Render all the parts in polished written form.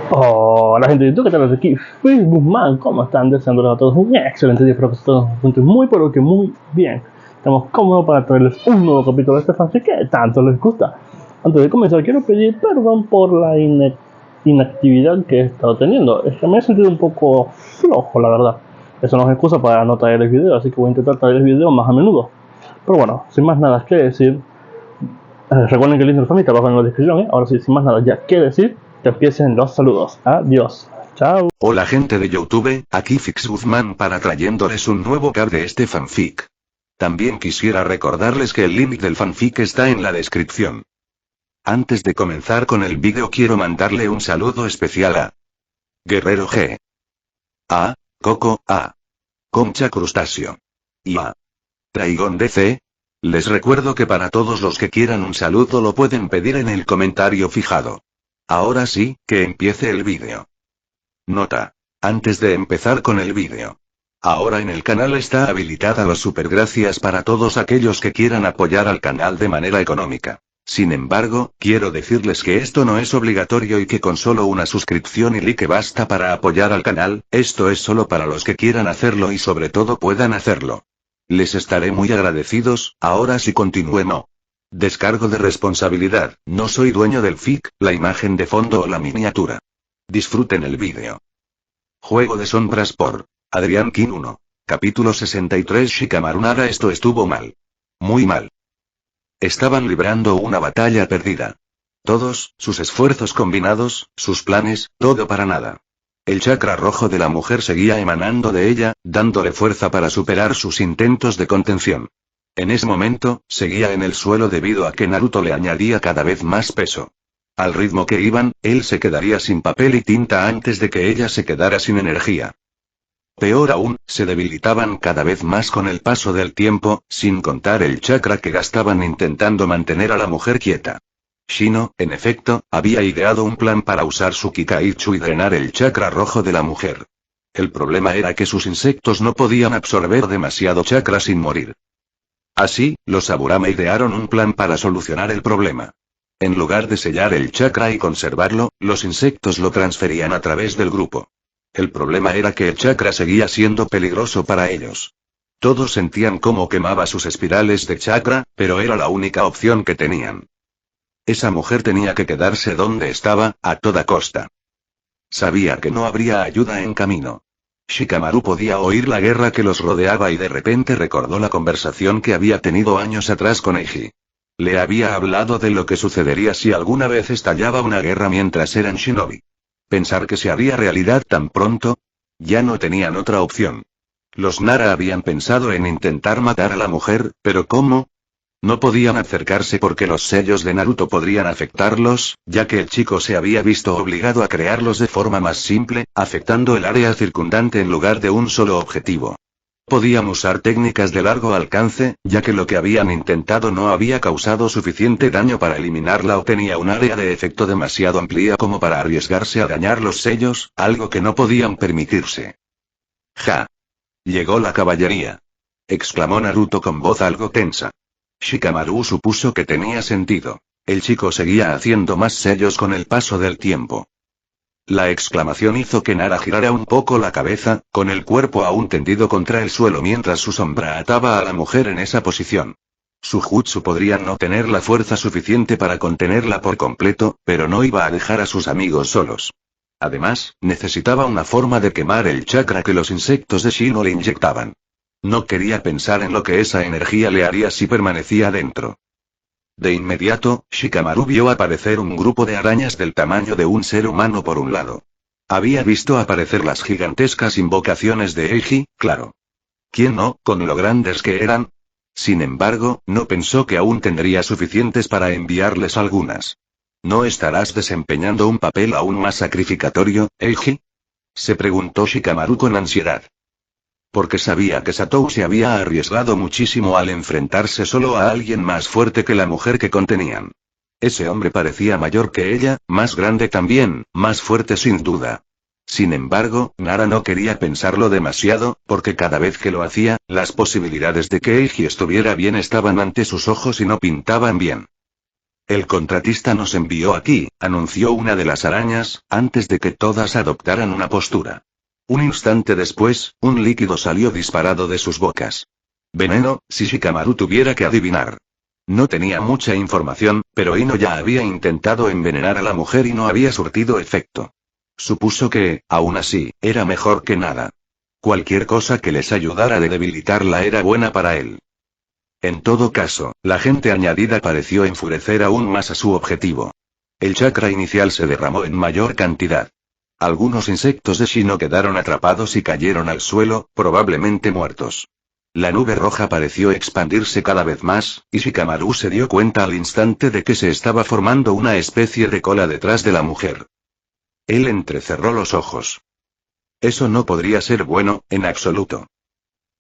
Hola gente de YouTube, ¿qué tal? Aquí Facebook Man, ¿cómo están? Deseándoles a todos un excelente día, espero que todos se encuentren muy pero que muy bien. Estamos cómodos para traerles un nuevo capítulo de este fanfic que tanto les gusta. Antes de comenzar quiero pedir perdón por la inactividad que he estado teniendo. Es que me he sentido un poco flojo, la verdad. Eso no es excusa para no traerles video, así que voy a intentar traerles video más a menudo. Pero bueno, sin más nada que decir, recuerden que el link del fanfic está abajo en la descripción, ¿eh? Ahora sí, sin más nada ya que decir, que empiecen los saludos. Adiós. Chao. Hola gente de YouTube, aquí Fix Guzmán para trayéndoles un nuevo cap de este fanfic. También quisiera recordarles que el link del fanfic está en la descripción. Antes de comenzar con el vídeo quiero mandarle un saludo especial a Guerrero G, a Coco, a Concha Crustáceo y a Dragon DC. Les recuerdo que para todos los que quieran un saludo lo pueden pedir en el comentario fijado. Ahora sí, que empiece el vídeo. Nota. Antes de empezar con el vídeo. Ahora en el canal está habilitada las supergracias para todos aquellos que quieran apoyar al canal de manera económica. Sin embargo, quiero decirles que esto no es obligatorio y que con solo una suscripción y like basta para apoyar al canal, esto es solo para los que quieran hacerlo y sobre todo puedan hacerlo. Les estaré muy agradecidos. Ahora sí continuemos. Descargo de responsabilidad, no soy dueño del fic, la imagen de fondo o la miniatura. Disfruten el vídeo. Juego de sombras por Adrián King 1. Capítulo 63. Shikamaru Nara. Esto estuvo mal. Muy mal. Estaban librando una batalla perdida. Todos, sus esfuerzos combinados, sus planes, todo para nada. El chakra rojo de la mujer seguía emanando de ella, dándole fuerza para superar sus intentos de contención. En ese momento, seguía en el suelo debido a que Naruto le añadía cada vez más peso. Al ritmo que iban, él se quedaría sin papel y tinta antes de que ella se quedara sin energía. Peor aún, se debilitaban cada vez más con el paso del tiempo, sin contar el chakra que gastaban intentando mantener a la mujer quieta. Shino, en efecto, había ideado un plan para usar su Kikaichu y drenar el chakra rojo de la mujer. El problema era que sus insectos no podían absorber demasiado chakra sin morir. Así, los Aburame idearon un plan para solucionar el problema. En lugar de sellar el chakra y conservarlo, los insectos lo transferían a través del grupo. El problema era que el chakra seguía siendo peligroso para ellos. Todos sentían cómo quemaba sus espirales de chakra, pero era la única opción que tenían. Esa mujer tenía que quedarse donde estaba, a toda costa. Sabía que no habría ayuda en camino. Shikamaru podía oír la guerra que los rodeaba y de repente recordó la conversación que había tenido años atrás con Eiji. Le había hablado de lo que sucedería si alguna vez estallaba una guerra mientras eran shinobi. Pensar que se haría realidad tan pronto. Ya no tenían otra opción. Los Nara habían pensado en intentar matar a la mujer, pero ¿cómo? No podían acercarse porque los sellos de Naruto podrían afectarlos, ya que el chico se había visto obligado a crearlos de forma más simple, afectando el área circundante en lugar de un solo objetivo. Podían usar técnicas de largo alcance, ya que lo que habían intentado no había causado suficiente daño para eliminarla o tenía un área de efecto demasiado amplia como para arriesgarse a dañar los sellos, algo que no podían permitirse. ¡Ja! Llegó la caballería. Exclamó Naruto con voz algo tensa. Shikamaru supuso que tenía sentido. El chico seguía haciendo más sellos con el paso del tiempo. La exclamación hizo que Nara girara un poco la cabeza, con el cuerpo aún tendido contra el suelo mientras su sombra ataba a la mujer en esa posición. Su jutsu podría no tener la fuerza suficiente para contenerla por completo, pero no iba a dejar a sus amigos solos. Además, necesitaba una forma de quemar el chakra que los insectos de Shino le inyectaban. No quería pensar en lo que esa energía le haría si permanecía dentro. De inmediato, Shikamaru vio aparecer un grupo de arañas del tamaño de un ser humano por un lado. Había visto aparecer las gigantescas invocaciones de Eiji, claro. ¿Quién no, con lo grandes que eran? Sin embargo, no pensó que aún tendría suficientes para enviarles algunas. ¿No estarás desempeñando un papel aún más sacrificatorio, Eiji? Se preguntó Shikamaru con ansiedad. Porque sabía que Satou se había arriesgado muchísimo al enfrentarse solo a alguien más fuerte que la mujer que contenían. Ese hombre parecía mayor que ella, más grande también, más fuerte sin duda. Sin embargo, Nara no quería pensarlo demasiado, porque cada vez que lo hacía, las posibilidades de que Eiji estuviera bien estaban ante sus ojos y no pintaban bien. El contratista nos envió aquí, anunció una de las arañas, antes de que todas adoptaran una postura. Un instante después, un líquido salió disparado de sus bocas. Veneno, si Shikamaru tuviera que adivinar. No tenía mucha información, pero Ino ya había intentado envenenar a la mujer y no había surtido efecto. Supuso que, aún así, era mejor que nada. Cualquier cosa que les ayudara a debilitarla era buena para él. En todo caso, la gente añadida pareció enfurecer aún más a su objetivo. El chakra inicial se derramó en mayor cantidad. Algunos insectos de Shino quedaron atrapados y cayeron al suelo, probablemente muertos. La nube roja pareció expandirse cada vez más, y Shikamaru se dio cuenta al instante de que se estaba formando una especie de cola detrás de la mujer. Él entrecerró los ojos. Eso no podría ser bueno, en absoluto.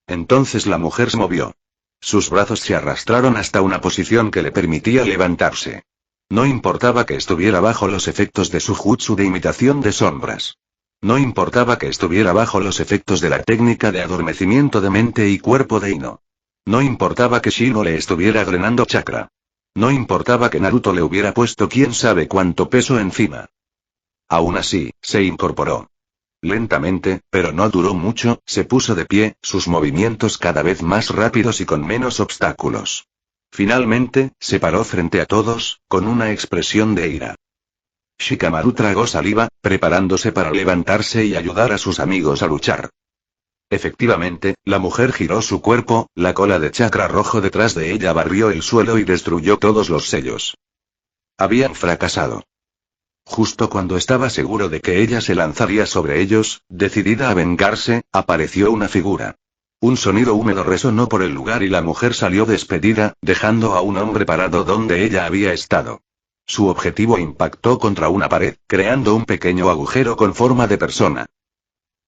Entonces la mujer se movió. Sus brazos se arrastraron hasta una posición que le permitía levantarse. No importaba que estuviera bajo los efectos de su jutsu de imitación de sombras. No importaba que estuviera bajo los efectos de la técnica de adormecimiento de mente y cuerpo de Ino. No importaba que Shino le estuviera drenando chakra. No importaba que Naruto le hubiera puesto quién sabe cuánto peso encima. Aún así, se incorporó. Lentamente, pero no duró mucho, se puso de pie, sus movimientos cada vez más rápidos y con menos obstáculos. Finalmente, se paró frente a todos, con una expresión de ira. Shikamaru tragó saliva, preparándose para levantarse y ayudar a sus amigos a luchar. Efectivamente, la mujer giró su cuerpo, la cola de chakra rojo detrás de ella barrió el suelo y destruyó todos los sellos. Habían fracasado. Justo cuando estaba seguro de que ella se lanzaría sobre ellos, decidida a vengarse, apareció una figura. Un sonido húmedo resonó por el lugar y la mujer salió despedida, dejando a un hombre parado donde ella había estado. Su objetivo impactó contra una pared, creando un pequeño agujero con forma de persona.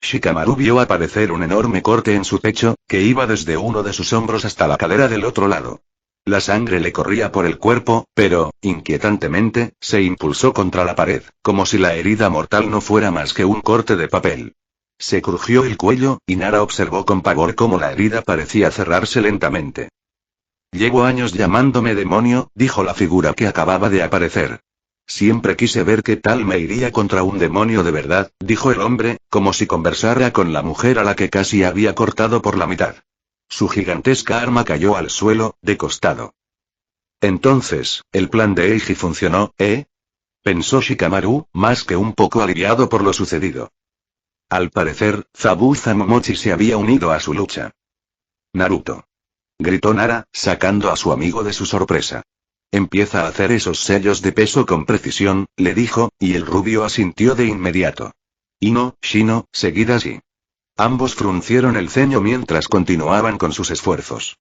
Shikamaru vio aparecer un enorme corte en su pecho, que iba desde uno de sus hombros hasta la cadera del otro lado. La sangre le corría por el cuerpo, pero, inquietantemente, se impulsó contra la pared, como si la herida mortal no fuera más que un corte de papel. Se crujió el cuello, y Nara observó con pavor cómo la herida parecía cerrarse lentamente. «Llevo años llamándome demonio», dijo la figura que acababa de aparecer. «Siempre quise ver qué tal me iría contra un demonio de verdad», dijo el hombre, como si conversara con la mujer a la que casi había cortado por la mitad. Su gigantesca arma cayó al suelo, de costado. Entonces, el plan de Eiji funcionó, ¿eh? Pensó Shikamaru, más que un poco aliviado por lo sucedido. Al parecer, Zabuza Momochi se había unido a su lucha. «Naruto», gritó Nara, sacando a su amigo de su sorpresa. «Empieza a hacer esos sellos de peso con precisión», le dijo, y el rubio asintió de inmediato. Ino, Shino, seguid así. Ambos fruncieron el ceño mientras continuaban con sus esfuerzos.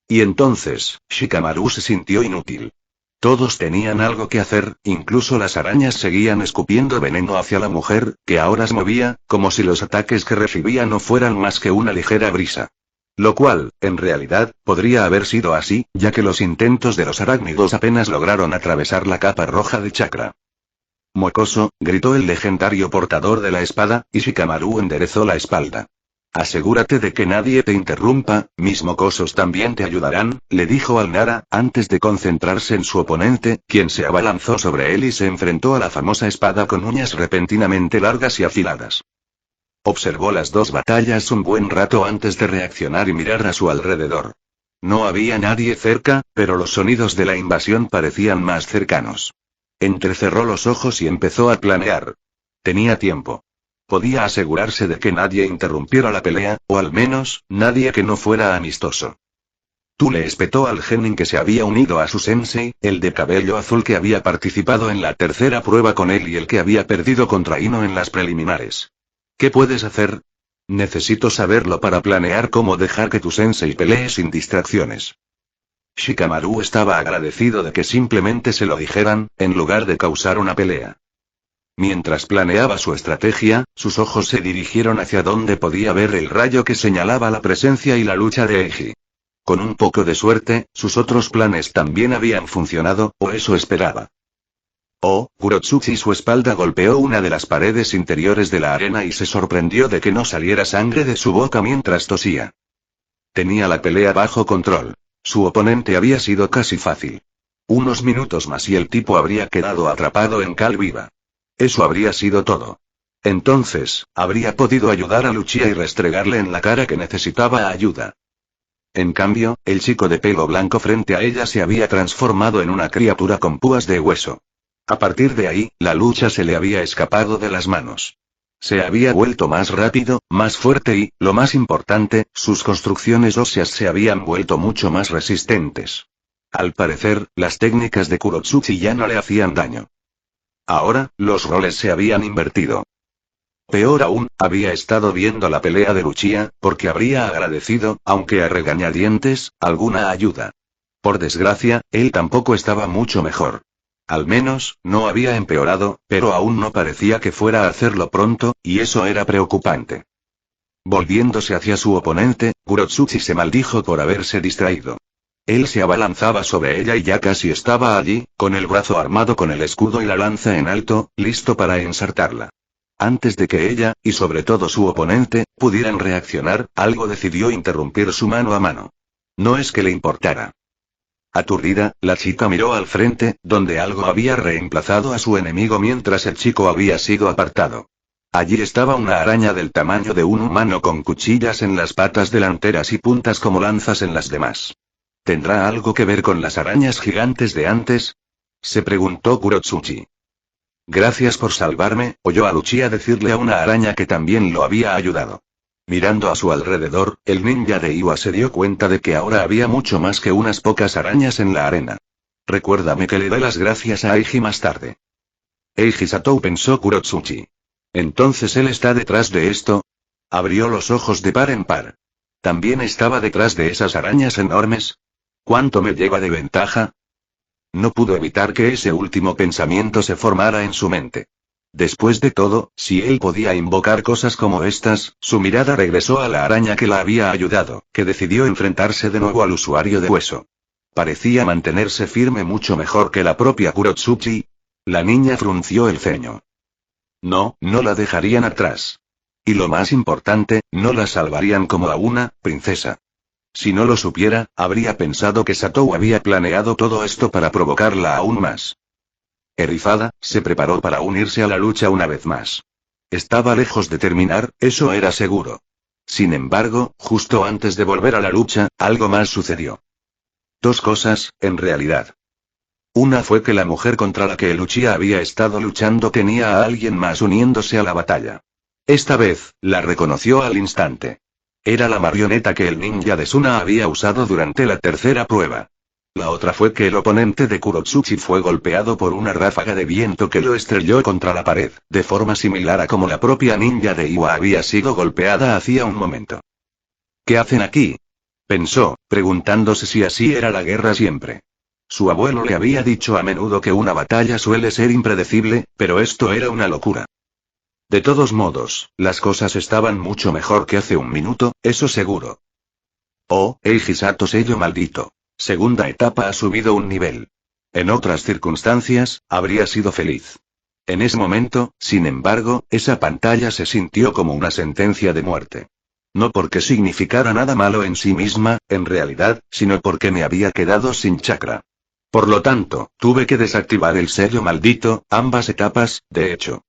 Y entonces, Shikamaru se sintió inútil. Todos tenían algo que hacer, incluso las arañas seguían escupiendo veneno hacia la mujer, que ahora se movía, como si los ataques que recibía no fueran más que una ligera brisa. Lo cual, en realidad, podría haber sido así, ya que los intentos de los arácnidos apenas lograron atravesar la capa roja de chakra. «Mocoso», gritó el legendario portador de la espada, y Shikamaru enderezó la espalda. «Asegúrate de que nadie te interrumpa, mis mocosos también te ayudarán», le dijo al Nara, antes de concentrarse en su oponente, quien se abalanzó sobre él y se enfrentó a la famosa espada con uñas repentinamente largas y afiladas. Observó las dos batallas un buen rato antes de reaccionar y mirar a su alrededor. No había nadie cerca, pero los sonidos de la invasión parecían más cercanos. Entrecerró los ojos y empezó a planear. Tenía tiempo. Podía asegurarse de que nadie interrumpiera la pelea, o al menos, nadie que no fuera amistoso. Tú le espetó al genin que se había unido a su sensei, el de cabello azul que había participado en la tercera prueba con él y el que había perdido contra Ino en las preliminares. ¿Qué puedes hacer? Necesito saberlo para planear cómo dejar que tu sensei pelee sin distracciones. Shikamaru estaba agradecido de que simplemente se lo dijeran, en lugar de causar una pelea. Mientras planeaba su estrategia, sus ojos se dirigieron hacia donde podía ver el rayo que señalaba la presencia y la lucha de Eiji. Con un poco de suerte, sus otros planes también habían funcionado, o eso esperaba. Kurotsuchi su espalda golpeó una de las paredes interiores de la arena y se sorprendió de que no saliera sangre de su boca mientras tosía. Tenía la pelea bajo control. Su oponente había sido casi fácil. Unos minutos más y el tipo habría quedado atrapado en cal viva. Eso habría sido todo. Entonces, habría podido ayudar a Lucia y restregarle en la cara que necesitaba ayuda. En cambio, el chico de pelo blanco frente a ella se había transformado en una criatura con púas de hueso. A partir de ahí, la lucha se le había escapado de las manos. Se había vuelto más rápido, más fuerte y, lo más importante, sus construcciones óseas se habían vuelto mucho más resistentes. Al parecer, las técnicas de Kurotsuchi ya no le hacían daño. Ahora, los roles se habían invertido. Peor aún, había estado viendo la pelea de Lucia, porque habría agradecido, aunque a regañadientes, alguna ayuda. Por desgracia, él tampoco estaba mucho mejor. Al menos, no había empeorado, pero aún no parecía que fuera a hacerlo pronto, y eso era preocupante. Volviéndose hacia su oponente, Kurotsuchi se maldijo por haberse distraído. Él se abalanzaba sobre ella y ya casi estaba allí, con el brazo armado con el escudo y la lanza en alto, listo para ensartarla. Antes de que ella, y sobre todo su oponente, pudieran reaccionar, algo decidió interrumpir su mano a mano. No es que le importara. Aturdida, la chica miró al frente, donde algo había reemplazado a su enemigo mientras el chico había sido apartado. Allí estaba una araña del tamaño de un humano con cuchillas en las patas delanteras y puntas como lanzas en las demás. ¿Tendrá algo que ver con las arañas gigantes de antes? Se preguntó Kurotsuchi. Gracias por salvarme, oyó a Lucia decirle a una araña que también lo había ayudado. Mirando a su alrededor, el ninja de Iwa se dio cuenta de que ahora había mucho más que unas pocas arañas en la arena. Recuérdame que le dé las gracias a Eiji más tarde. Eiji Satou, pensó Kurotsuchi. ¿Entonces él está detrás de esto? Abrió los ojos de par en par. ¿También estaba detrás de esas arañas enormes? ¿Cuánto me lleva de ventaja? No pudo evitar que ese último pensamiento se formara en su mente. Después de todo, si él podía invocar cosas como estas, su mirada regresó a la araña que la había ayudado, que decidió enfrentarse de nuevo al usuario de hueso. Parecía mantenerse firme mucho mejor que la propia Kurotsuchi. La niña frunció el ceño. No, no la dejarían atrás. Y lo más importante, no la salvarían como a una princesa. Si no lo supiera, habría pensado que Satou había planeado todo esto para provocarla aún más. Erizada, se preparó para unirse a la lucha una vez más. Estaba lejos de terminar, eso era seguro. Sin embargo, justo antes de volver a la lucha, algo más sucedió. Dos cosas, en realidad. Una fue que la mujer contra la que Lucia había estado luchando tenía a alguien más uniéndose a la batalla. Esta vez, la reconoció al instante. Era la marioneta que el ninja de Suna había usado durante la tercera prueba. La otra fue que el oponente de Kurotsuchi fue golpeado por una ráfaga de viento que lo estrelló contra la pared, de forma similar a como la propia ninja de Iwa había sido golpeada hacía un momento. ¿Qué hacen aquí?, pensó, preguntándose si así era la guerra siempre. Su abuelo le había dicho a menudo que una batalla suele ser impredecible, pero esto era una locura. De todos modos, las cosas estaban mucho mejor que hace un minuto, eso seguro. Oh, Eiji Sato, sello maldito. Segunda etapa ha subido un nivel. En otras circunstancias, habría sido feliz. En ese momento, sin embargo, esa pantalla se sintió como una sentencia de muerte. No porque significara nada malo en sí misma, en realidad, sino porque me había quedado sin chakra. Por lo tanto, tuve que desactivar el sello maldito, ambas etapas, de hecho.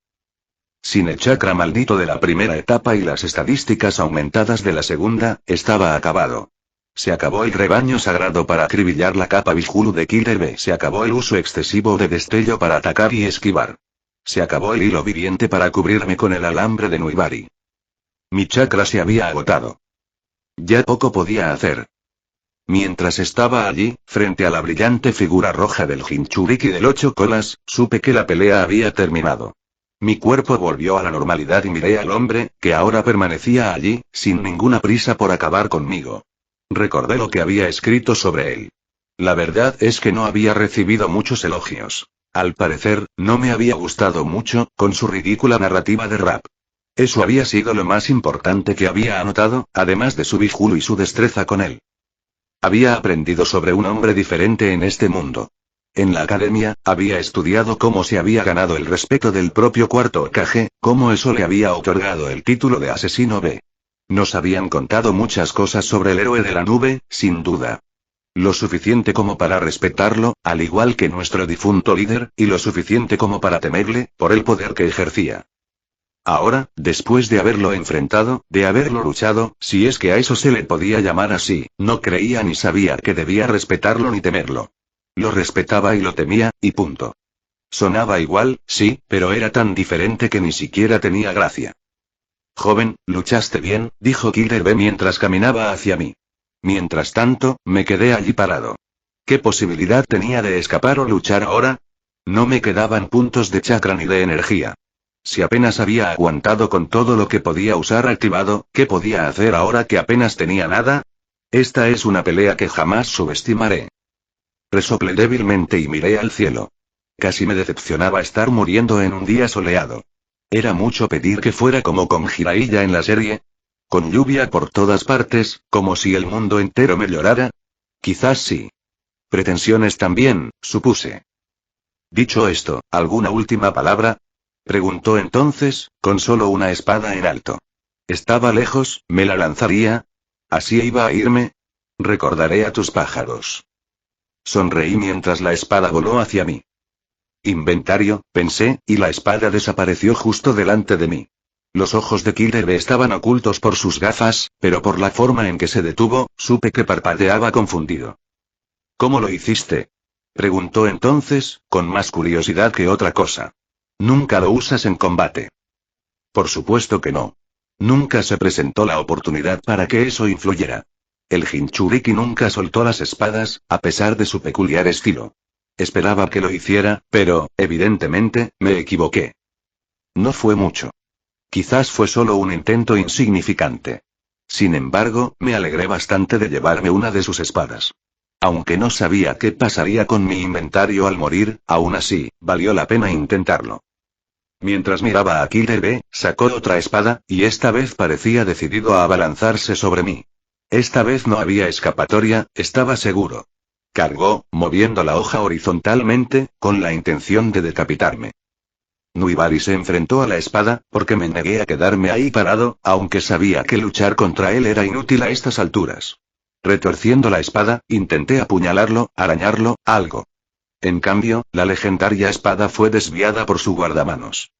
Sin el chakra maldito de la primera etapa y las estadísticas aumentadas de la segunda, estaba acabado. Se acabó el rebaño sagrado para acribillar la capa Bijulu de Killer B. Se acabó el uso excesivo de destello para atacar y esquivar. Se acabó el hilo viviente para cubrirme con el alambre de Nuibari. Mi chakra se había agotado. Ya poco podía hacer. Mientras estaba allí, frente a la brillante figura roja del Jinchuriki del 8 colas, supe que la pelea había terminado. Mi cuerpo volvió a la normalidad y miré al hombre, que ahora permanecía allí, sin ninguna prisa por acabar conmigo. Recordé lo que había escrito sobre él. La verdad es que no había recibido muchos elogios. Al parecer, no me había gustado mucho, con su ridícula narrativa de rap. Eso había sido lo más importante que había anotado, además de su Bijulu y su destreza con él. Había aprendido sobre un hombre diferente en este mundo. En la academia, había estudiado cómo se había ganado el respeto del propio cuarto Hokage, cómo eso le había otorgado el título de asesino B. Nos habían contado muchas cosas sobre el héroe de la nube, sin duda. Lo suficiente como para respetarlo, al igual que nuestro difunto líder, y lo suficiente como para temerle, por el poder que ejercía. Ahora, después de haberlo enfrentado, de haberlo luchado, si es que a eso se le podía llamar así, no creía ni sabía que debía respetarlo ni temerlo. Lo respetaba y lo temía, y punto. Sonaba igual, sí, pero era tan diferente que ni siquiera tenía gracia. Joven, luchaste bien, dijo Killer B mientras caminaba hacia mí. Mientras tanto, me quedé allí parado. ¿Qué posibilidad tenía de escapar o luchar ahora? No me quedaban puntos de chakra ni de energía. Si apenas había aguantado con todo lo que podía usar activado, ¿qué podía hacer ahora que apenas tenía nada? Esta es una pelea que jamás subestimaré. Resoplé débilmente y miré al cielo. Casi me decepcionaba estar muriendo en un día soleado. ¿Era mucho pedir que fuera como con Jiraiya en la serie? ¿Con lluvia por todas partes, como si el mundo entero me llorara? Quizás sí. Pretensiones también, supuse. Dicho esto, ¿alguna última palabra? Preguntó entonces, con solo una espada en alto. ¿Estaba lejos, me la lanzaría? ¿Así iba a irme? Recordaré a tus pájaros. Sonreí mientras la espada voló hacia mí. Inventario, pensé, y la espada desapareció justo delante de mí. Los ojos de Killer B estaban ocultos por sus gafas, pero por la forma en que se detuvo, supe que parpadeaba confundido. ¿Cómo lo hiciste? Preguntó entonces, con más curiosidad que otra cosa. ¿Nunca lo usas en combate? Por supuesto que no. Nunca se presentó la oportunidad para que eso influyera. El Jinchuriki nunca soltó las espadas, a pesar de su peculiar estilo. Esperaba que lo hiciera, pero, evidentemente, me equivoqué. No fue mucho. Quizás fue solo un intento insignificante. Sin embargo, me alegré bastante de llevarme una de sus espadas. Aunque no sabía qué pasaría con mi inventario al morir, aún así, valió la pena intentarlo. Mientras miraba a Killer B, sacó otra espada, y esta vez parecía decidido a abalanzarse sobre mí. Esta vez no había escapatoria, estaba seguro. Cargó, moviendo la hoja horizontalmente, con la intención de decapitarme. Nuibari se enfrentó a la espada, porque me negué a quedarme ahí parado, aunque sabía que luchar contra él era inútil a estas alturas. Retorciendo la espada, intenté apuñalarlo, arañarlo, algo. En cambio, la legendaria espada fue desviada por su guardamanos.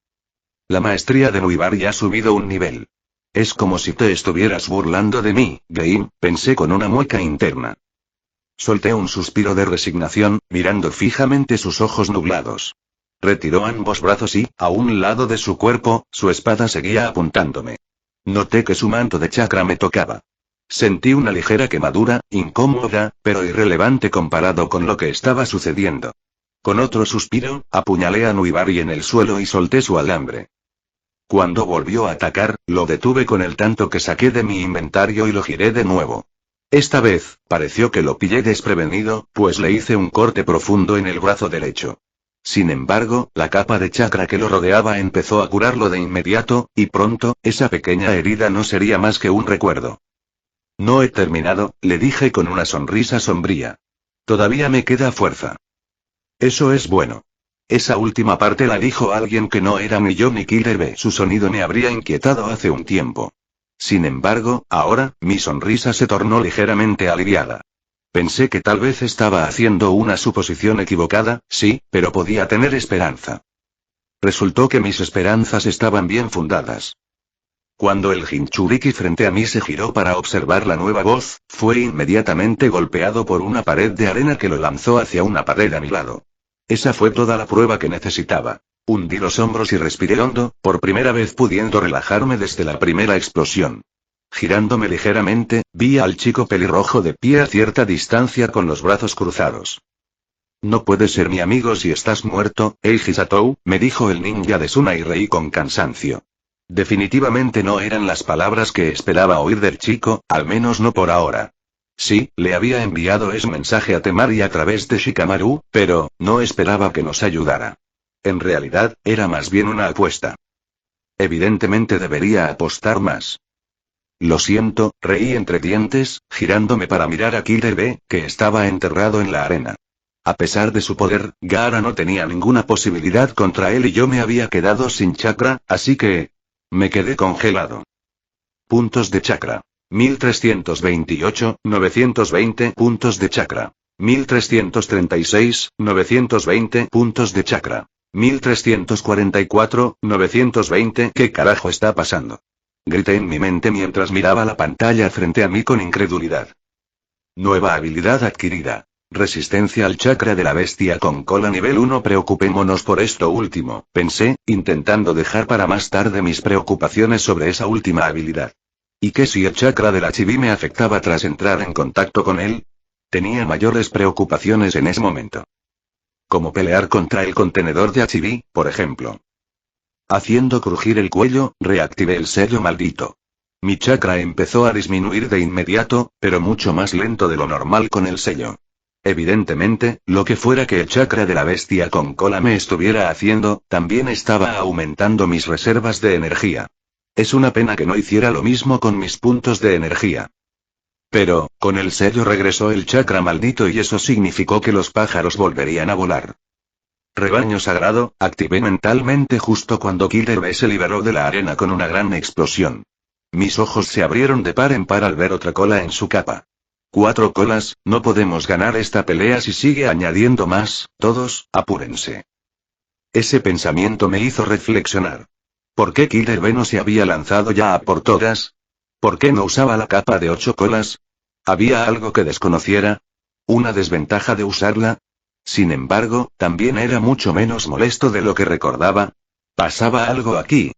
La maestría de Nuibari ha subido un nivel. Es como si te estuvieras burlando de mí, Game, pensé con una mueca interna. Solté un suspiro de resignación, mirando fijamente sus ojos nublados. Retiró ambos brazos y, a un lado de su cuerpo, su espada seguía apuntándome. Noté que su manto de chakra me tocaba. Sentí una ligera quemadura, incómoda, pero irrelevante comparado con lo que estaba sucediendo. Con otro suspiro, apuñalé a Nuibari en el suelo y solté su alambre. Cuando volvió a atacar, lo detuve con el tanto que saqué de mi inventario y lo giré de nuevo. Esta vez, pareció que lo pillé desprevenido, pues le hice un corte profundo en el brazo derecho. Sin embargo, la capa de chakra que lo rodeaba empezó a curarlo de inmediato, y pronto, esa pequeña herida no sería más que un recuerdo. No he terminado, le dije con una sonrisa sombría. Todavía me queda fuerza. Eso es bueno. Esa última parte la dijo alguien que no era ni yo ni Killer B. Su sonido me habría inquietado hace un tiempo. Sin embargo, ahora, mi sonrisa se tornó ligeramente aliviada. Pensé que tal vez estaba haciendo una suposición equivocada, sí, pero podía tener esperanza. Resultó que mis esperanzas estaban bien fundadas. Cuando el Jinchuriki frente a mí se giró para observar la nueva voz, fue inmediatamente golpeado por una pared de arena que lo lanzó hacia una pared a mi lado. Esa fue toda la prueba que necesitaba. Hundí los hombros y respiré hondo, por primera vez pudiendo relajarme desde la primera explosión. Girándome ligeramente, vi al chico pelirrojo de pie a cierta distancia con los brazos cruzados. No puedes ser mi amigo si estás muerto, Eiji Satou, me dijo el ninja de Suna y reí con cansancio. Definitivamente no eran las palabras que esperaba oír del chico, al menos no por ahora. Sí, le había enviado ese mensaje a Temari a través de Shikamaru, pero, no esperaba que nos ayudara. En realidad, era más bien una apuesta. Evidentemente debería apostar más. Lo siento, reí entre dientes, girándome para mirar a Killer B, que estaba enterrado en la arena. A pesar de su poder, Gaara no tenía ninguna posibilidad contra él y yo me había quedado sin chakra, así que... me quedé congelado. Puntos de chakra. 1328, 920 puntos de chakra. 1336, 920 puntos de chakra. 1344, 920. ¿Qué carajo está pasando? Grité en mi mente mientras miraba la pantalla frente a mí con incredulidad. Nueva habilidad adquirida. Resistencia al chakra de la bestia con cola nivel 1. Preocupémonos por esto último, pensé, intentando dejar para más tarde mis preocupaciones sobre esa última habilidad. ¿Y qué si el chakra de la chibi me afectaba tras entrar en contacto con él? Tenía mayores preocupaciones en ese momento. Como pelear contra el contenedor de Achibi, por ejemplo. Haciendo crujir el cuello, reactivé el sello maldito. Mi chakra empezó a disminuir de inmediato, pero mucho más lento de lo normal con el sello. Evidentemente, lo que fuera que el chakra de la bestia con cola me estuviera haciendo, también estaba aumentando mis reservas de energía. Es una pena que no hiciera lo mismo con mis puntos de energía. Pero, con el sello regresó el chakra maldito y eso significó que los pájaros volverían a volar. Rebaño sagrado, activé mentalmente justo cuando Killer B se liberó de la arena con una gran explosión. Mis ojos se abrieron de par en par al ver otra cola en su capa. 4 colas, no podemos ganar esta pelea si sigue añadiendo más, todos, apúrense. Ese pensamiento me hizo reflexionar. ¿Por qué Killer B no se había lanzado ya a por todas? ¿Por qué no usaba la capa de 8 colas? ¿Había algo que desconociera? ¿Una desventaja de usarla? Sin embargo, también era mucho menos molesto de lo que recordaba. ¿Pasaba algo aquí?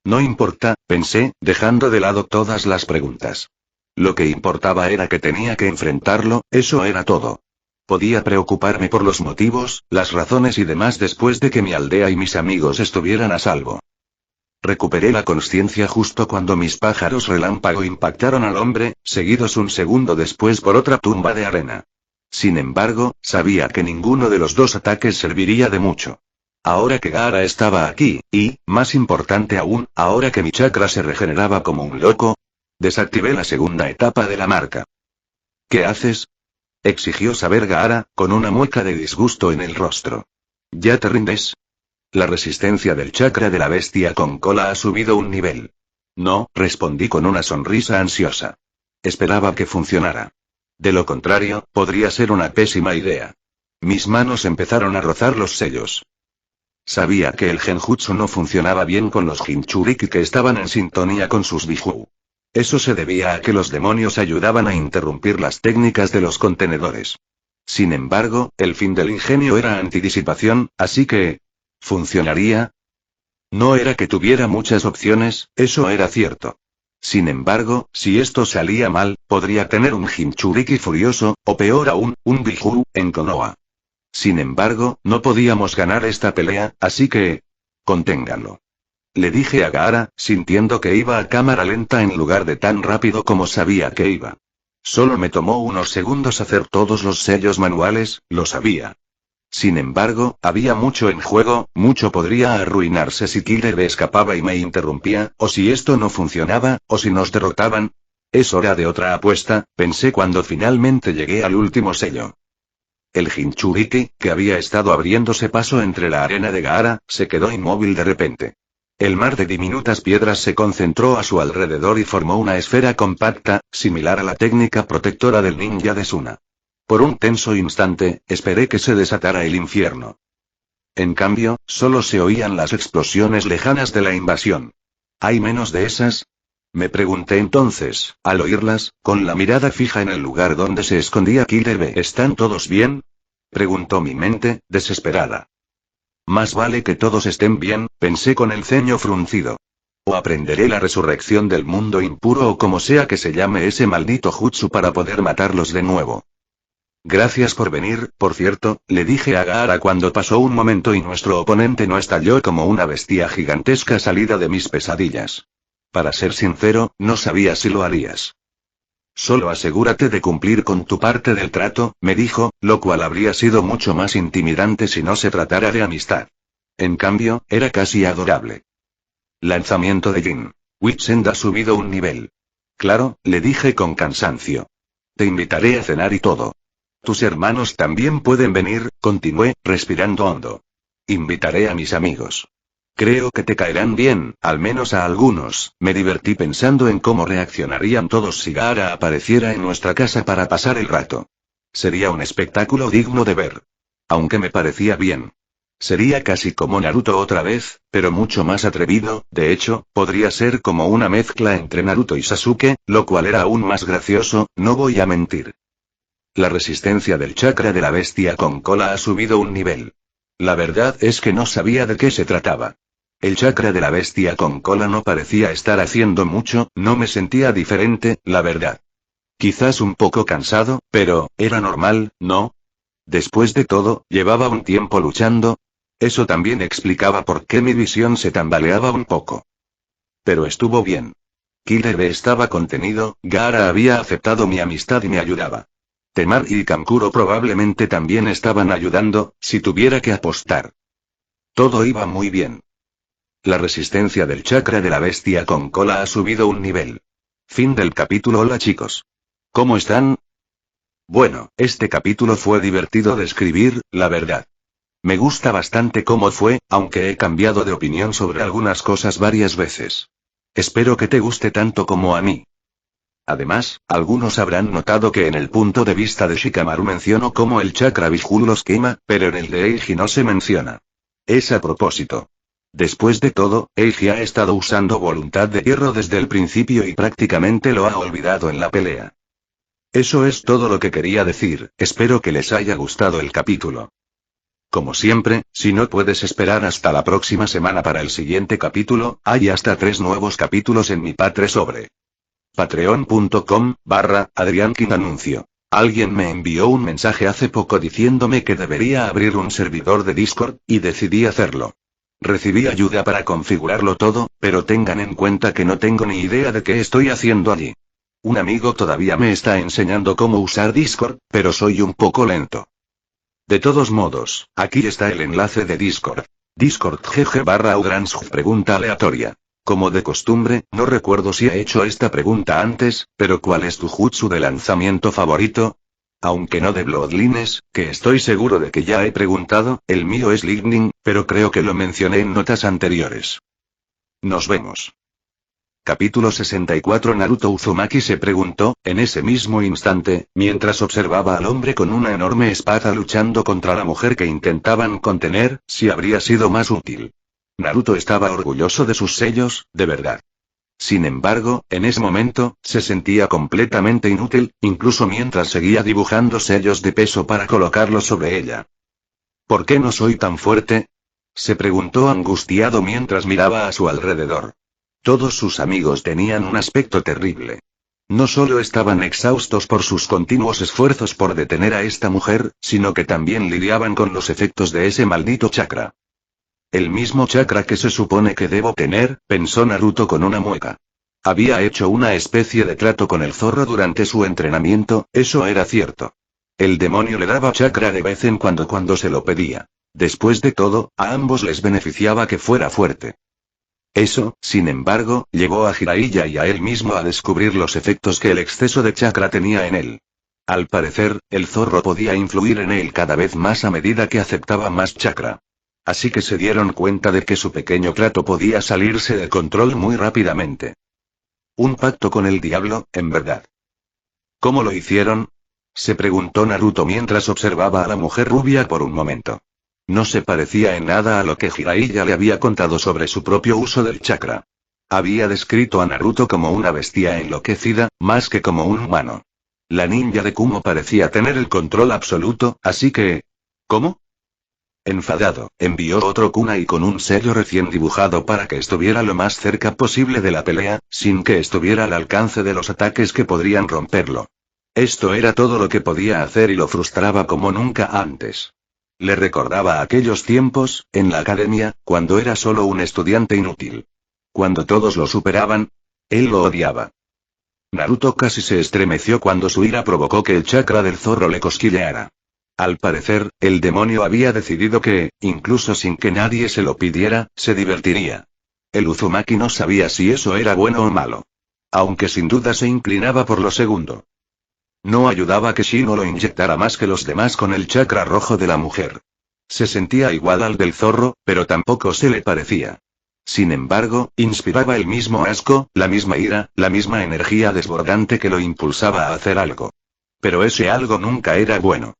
No importa, pensé, dejando de lado todas las preguntas. Lo que importaba era que tenía que enfrentarlo, eso era todo. Podía preocuparme por los motivos, las razones y demás después de que mi aldea y mis amigos estuvieran a salvo. Recuperé la consciencia justo cuando mis pájaros relámpago impactaron al hombre, seguidos un segundo después por otra tumba de arena. Sin embargo, sabía que ninguno de los dos ataques serviría de mucho. Ahora que Gaara estaba aquí, y, más importante aún, ahora que mi chakra se regeneraba como un loco, desactivé la segunda etapa de la marca. ¿Qué haces?, exigió saber Gaara, con una mueca de disgusto en el rostro. ¿Ya te rindes? La resistencia del chakra de la bestia con cola ha subido un nivel. No, respondí con una sonrisa ansiosa. Esperaba que funcionara. De lo contrario, podría ser una pésima idea. Mis manos empezaron a rozar los sellos. Sabía que el genjutsu no funcionaba bien con los jinchuriki que estaban en sintonía con sus bijou. Eso se debía a que los demonios ayudaban a interrumpir las técnicas de los contenedores. Sin embargo, el fin del ingenio era antidisipación, así que... ¿funcionaría? No era que tuviera muchas opciones, eso era cierto. Sin embargo, si esto salía mal, podría tener un Jinchuriki furioso, o peor aún, un Bijuu, en Konoha. Sin embargo, no podíamos ganar esta pelea, así que... conténganlo. Le dije a Gaara, sintiendo que iba a cámara lenta en lugar de tan rápido como sabía que iba. Solo me tomó unos segundos hacer todos los sellos manuales, lo sabía. Sin embargo, había mucho en juego, mucho podría arruinarse si Killer B escapaba y me interrumpía, o si esto no funcionaba, o si nos derrotaban. Es hora de otra apuesta, pensé cuando finalmente llegué al último sello. El Jinchuriki, que había estado abriéndose paso entre la arena de Gaara, se quedó inmóvil de repente. El mar de diminutas piedras se concentró a su alrededor y formó una esfera compacta, similar a la técnica protectora del ninja de Suna. Por un tenso instante, esperé que se desatara el infierno. En cambio, solo se oían las explosiones lejanas de la invasión. ¿Hay menos de esas?, me pregunté entonces, al oírlas, con la mirada fija en el lugar donde se escondía Killer B. ¿Están todos bien?, preguntó mi mente, desesperada. Más vale que todos estén bien, pensé con el ceño fruncido. O aprenderé la resurrección del mundo impuro o como sea que se llame ese maldito jutsu para poder matarlos de nuevo. Gracias por venir, por cierto, le dije a Gaara cuando pasó un momento y nuestro oponente no estalló como una bestia gigantesca salida de mis pesadillas. Para ser sincero, no sabía si lo harías. Solo asegúrate de cumplir con tu parte del trato, me dijo, lo cual habría sido mucho más intimidante si no se tratara de amistad. En cambio, era casi adorable. Lanzamiento de Jin. Witsend ha subido un nivel. Claro, le dije con cansancio. Te invitaré a cenar y todo. Tus hermanos también pueden venir, continué, respirando hondo. Invitaré a mis amigos. Creo que te caerán bien, al menos a algunos. Me divertí pensando en cómo reaccionarían todos si Gaara apareciera en nuestra casa para pasar el rato. Sería un espectáculo digno de ver. Aunque me parecía bien. Sería casi como Naruto otra vez, pero mucho más atrevido. De hecho, podría ser como una mezcla entre Naruto y Sasuke, lo cual era aún más gracioso, no voy a mentir. La resistencia del chakra de la bestia con cola ha subido un nivel. La verdad es que no sabía de qué se trataba. El chakra de la bestia con cola no parecía estar haciendo mucho, no me sentía diferente, la verdad. Quizás un poco cansado, pero, era normal, ¿no? Después de todo, llevaba un tiempo luchando. Eso también explicaba por qué mi visión se tambaleaba un poco. Pero estuvo bien. Killer B estaba contenido, Gaara había aceptado mi amistad y me ayudaba. Temari y Kankuro probablemente también estaban ayudando, si tuviera que apostar. Todo iba muy bien. La resistencia del chakra de la bestia con cola ha subido un nivel. Fin del capítulo. Hola chicos. ¿Cómo están? Bueno, este capítulo fue divertido de escribir, la verdad. Me gusta bastante cómo fue, aunque he cambiado de opinión sobre algunas cosas varias veces. Espero que te guste tanto como a mí. Además, algunos habrán notado que en el punto de vista de Shikamaru menciono cómo el chakra Biju los quema, pero en el de Eiji no se menciona. Es a propósito. Después de todo, Eiji ha estado usando voluntad de hierro desde el principio y prácticamente lo ha olvidado en la pelea. Eso es todo lo que quería decir, espero que les haya gustado el capítulo. Como siempre, si no puedes esperar hasta la próxima semana para el siguiente capítulo, hay hasta 3 nuevos capítulos en mi Patre sobre patreon.com/AdrianKing anuncio. Alguien me envió un mensaje hace poco diciéndome que debería abrir un servidor de Discord, y decidí hacerlo. Recibí ayuda para configurarlo todo, pero tengan en cuenta que no tengo ni idea de qué estoy haciendo allí. Un amigo todavía me está enseñando cómo usar Discord, pero soy un poco lento. De todos modos, aquí está el enlace de Discord. Discord.gg/Ugransj pregunta aleatoria. Como de costumbre, no recuerdo si he hecho esta pregunta antes, pero ¿cuál es tu jutsu de lanzamiento favorito? Aunque no de Bloodlines, que estoy seguro de que ya he preguntado, el mío es Lightning, pero creo que lo mencioné en notas anteriores. Nos vemos. Capítulo 64. Naruto Uzumaki se preguntó, en ese mismo instante, mientras observaba al hombre con una enorme espada luchando contra la mujer que intentaban contener, si habría sido más útil. Naruto estaba orgulloso de sus sellos, de verdad. Sin embargo, en ese momento, se sentía completamente inútil, incluso mientras seguía dibujando sellos de peso para colocarlos sobre ella. ¿Por qué no soy tan fuerte? Se preguntó angustiado mientras miraba a su alrededor. Todos sus amigos tenían un aspecto terrible. No solo estaban exhaustos por sus continuos esfuerzos por detener a esta mujer, sino que también lidiaban con los efectos de ese maldito chakra. El mismo chakra que se supone que debo tener, pensó Naruto con una mueca. Había hecho una especie de trato con el zorro durante su entrenamiento, eso era cierto. El demonio le daba chakra de vez en cuando se lo pedía. Después de todo, a ambos les beneficiaba que fuera fuerte. Eso, sin embargo, llevó a Jiraiya y a él mismo a descubrir los efectos que el exceso de chakra tenía en él. Al parecer, el zorro podía influir en él cada vez más a medida que aceptaba más chakra. Así que se dieron cuenta de que su pequeño trato podía salirse de control muy rápidamente. Un pacto con el diablo, en verdad. ¿Cómo lo hicieron? Se preguntó Naruto mientras observaba a la mujer rubia por un momento. No se parecía en nada a lo que Jiraiya le había contado sobre su propio uso del chakra. Había descrito a Naruto como una bestia enloquecida, más que como un humano. La ninja de Kumo parecía tener el control absoluto, así que... ¿Cómo? Enfadado, envió otro kunai con un sello recién dibujado para que estuviera lo más cerca posible de la pelea, sin que estuviera al alcance de los ataques que podrían romperlo. Esto era todo lo que podía hacer y lo frustraba como nunca antes. Le recordaba aquellos tiempos, en la academia, cuando era solo un estudiante inútil. Cuando todos lo superaban, él lo odiaba. Naruto casi se estremeció cuando su ira provocó que el chakra del zorro le cosquilleara. Al parecer, el demonio había decidido que, incluso sin que nadie se lo pidiera, se divertiría. El Uzumaki no sabía si eso era bueno o malo. Aunque sin duda se inclinaba por lo segundo. No ayudaba que Shino lo inyectara más que los demás con el chakra rojo de la mujer. Se sentía igual al del zorro, pero tampoco se le parecía. Sin embargo, inspiraba el mismo asco, la misma ira, la misma energía desbordante que lo impulsaba a hacer algo. Pero ese algo nunca era bueno.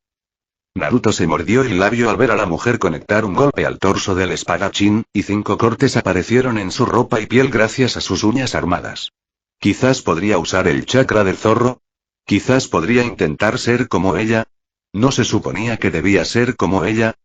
Naruto se mordió el labio al ver a la mujer conectar un golpe al torso del espadachín, y 5 cortes aparecieron en su ropa y piel gracias a sus uñas armadas. Quizás podría usar el chakra del zorro. Quizás podría intentar ser como ella. ¿No se suponía que debía ser como ella?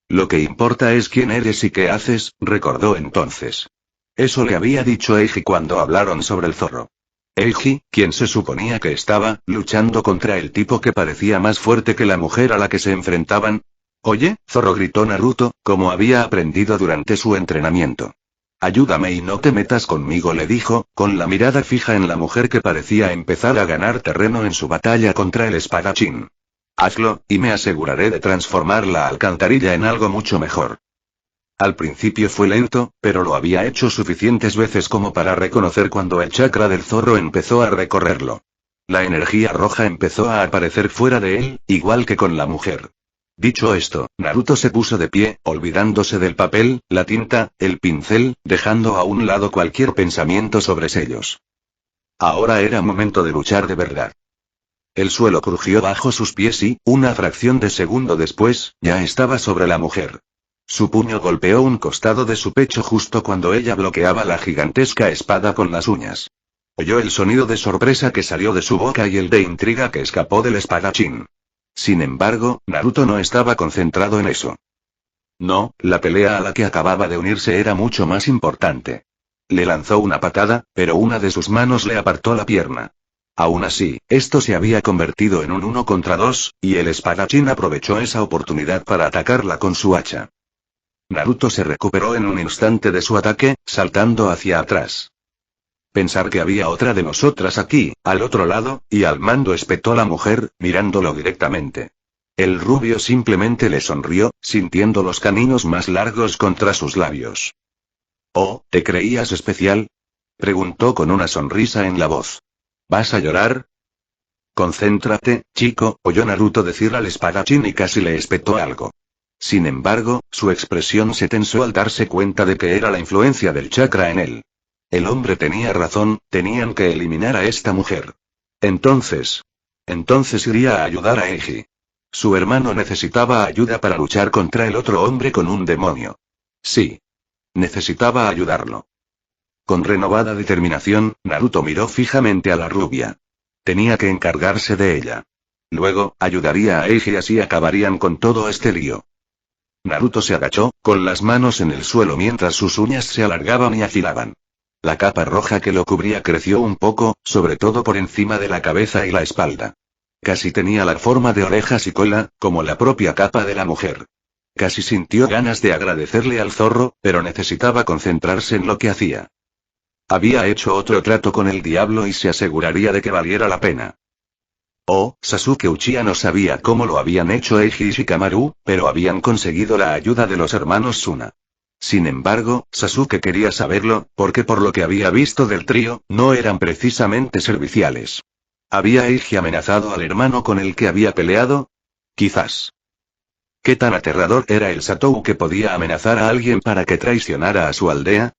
Lo que importa es quién eres y qué haces, recordó entonces. Eso le había dicho Eiji cuando hablaron sobre el zorro. Eiji, quien se suponía que estaba luchando contra el tipo que parecía más fuerte que la mujer a la que se enfrentaban. Oye, zorro, gritó Naruto, como había aprendido durante su entrenamiento. Ayúdame y no te metas conmigo, le dijo, con la mirada fija en la mujer que parecía empezar a ganar terreno en su batalla contra el espadachín. Hazlo, y me aseguraré de transformar la alcantarilla en algo mucho mejor. Al principio fue lento, pero lo había hecho suficientes veces como para reconocer cuando el chakra del zorro empezó a recorrerlo. La energía roja empezó a aparecer fuera de él, igual que con la mujer. Dicho esto, Naruto se puso de pie, olvidándose del papel, la tinta, el pincel, dejando a un lado cualquier pensamiento sobre sellos. Ahora era momento de luchar de verdad. El suelo crujió bajo sus pies y, una fracción de segundo después, ya estaba sobre la mujer. Su puño golpeó un costado de su pecho justo cuando ella bloqueaba la gigantesca espada con las uñas. Oyó el sonido de sorpresa que salió de su boca y el de intriga que escapó del espadachín. Sin embargo, Naruto no estaba concentrado en eso. No, la pelea a la que acababa de unirse era mucho más importante. Le lanzó una patada, pero una de sus manos le apartó la pierna. Aún así, esto se había convertido en un 1 contra 2, y el espadachín aprovechó esa oportunidad para atacarla con su hacha. Naruto se recuperó en un instante de su ataque, saltando hacia atrás. Pensar que había otra de nosotras aquí, al otro lado, y al mando, espetó la mujer, mirándolo directamente. El rubio simplemente le sonrió, sintiendo los caninos más largos contra sus labios. «Oh, ¿te creías especial?», preguntó con una sonrisa en la voz. ¿Vas a llorar? Concéntrate, chico, oyó Naruto decir al espadachín y casi le espetó algo. Sin embargo, su expresión se tensó al darse cuenta de que era la influencia del chakra en él. El hombre tenía razón, tenían que eliminar a esta mujer. Entonces iría a ayudar a Eiji. Su hermano necesitaba ayuda para luchar contra el otro hombre con un demonio. Sí. Necesitaba ayudarlo. Con renovada determinación, Naruto miró fijamente a la rubia. Tenía que encargarse de ella. Luego, ayudaría a Eiji y así acabarían con todo este lío. Naruto se agachó, con las manos en el suelo mientras sus uñas se alargaban y afilaban. La capa roja que lo cubría creció un poco, sobre todo por encima de la cabeza y la espalda. Casi tenía la forma de orejas y cola, como la propia capa de la mujer. Casi sintió ganas de agradecerle al zorro, pero necesitaba concentrarse en lo que hacía. Había hecho otro trato con el diablo y se aseguraría de que valiera la pena. Oh, Sasuke Uchiha no sabía cómo lo habían hecho Eiji y Shikamaru, pero habían conseguido la ayuda de los hermanos Suna. Sin embargo, Sasuke quería saberlo, porque por lo que había visto del trío, no eran precisamente serviciales. ¿Había Eiji amenazado al hermano con el que había peleado? Quizás. ¿Qué tan aterrador era el Satou que podía amenazar a alguien para que traicionara a su aldea?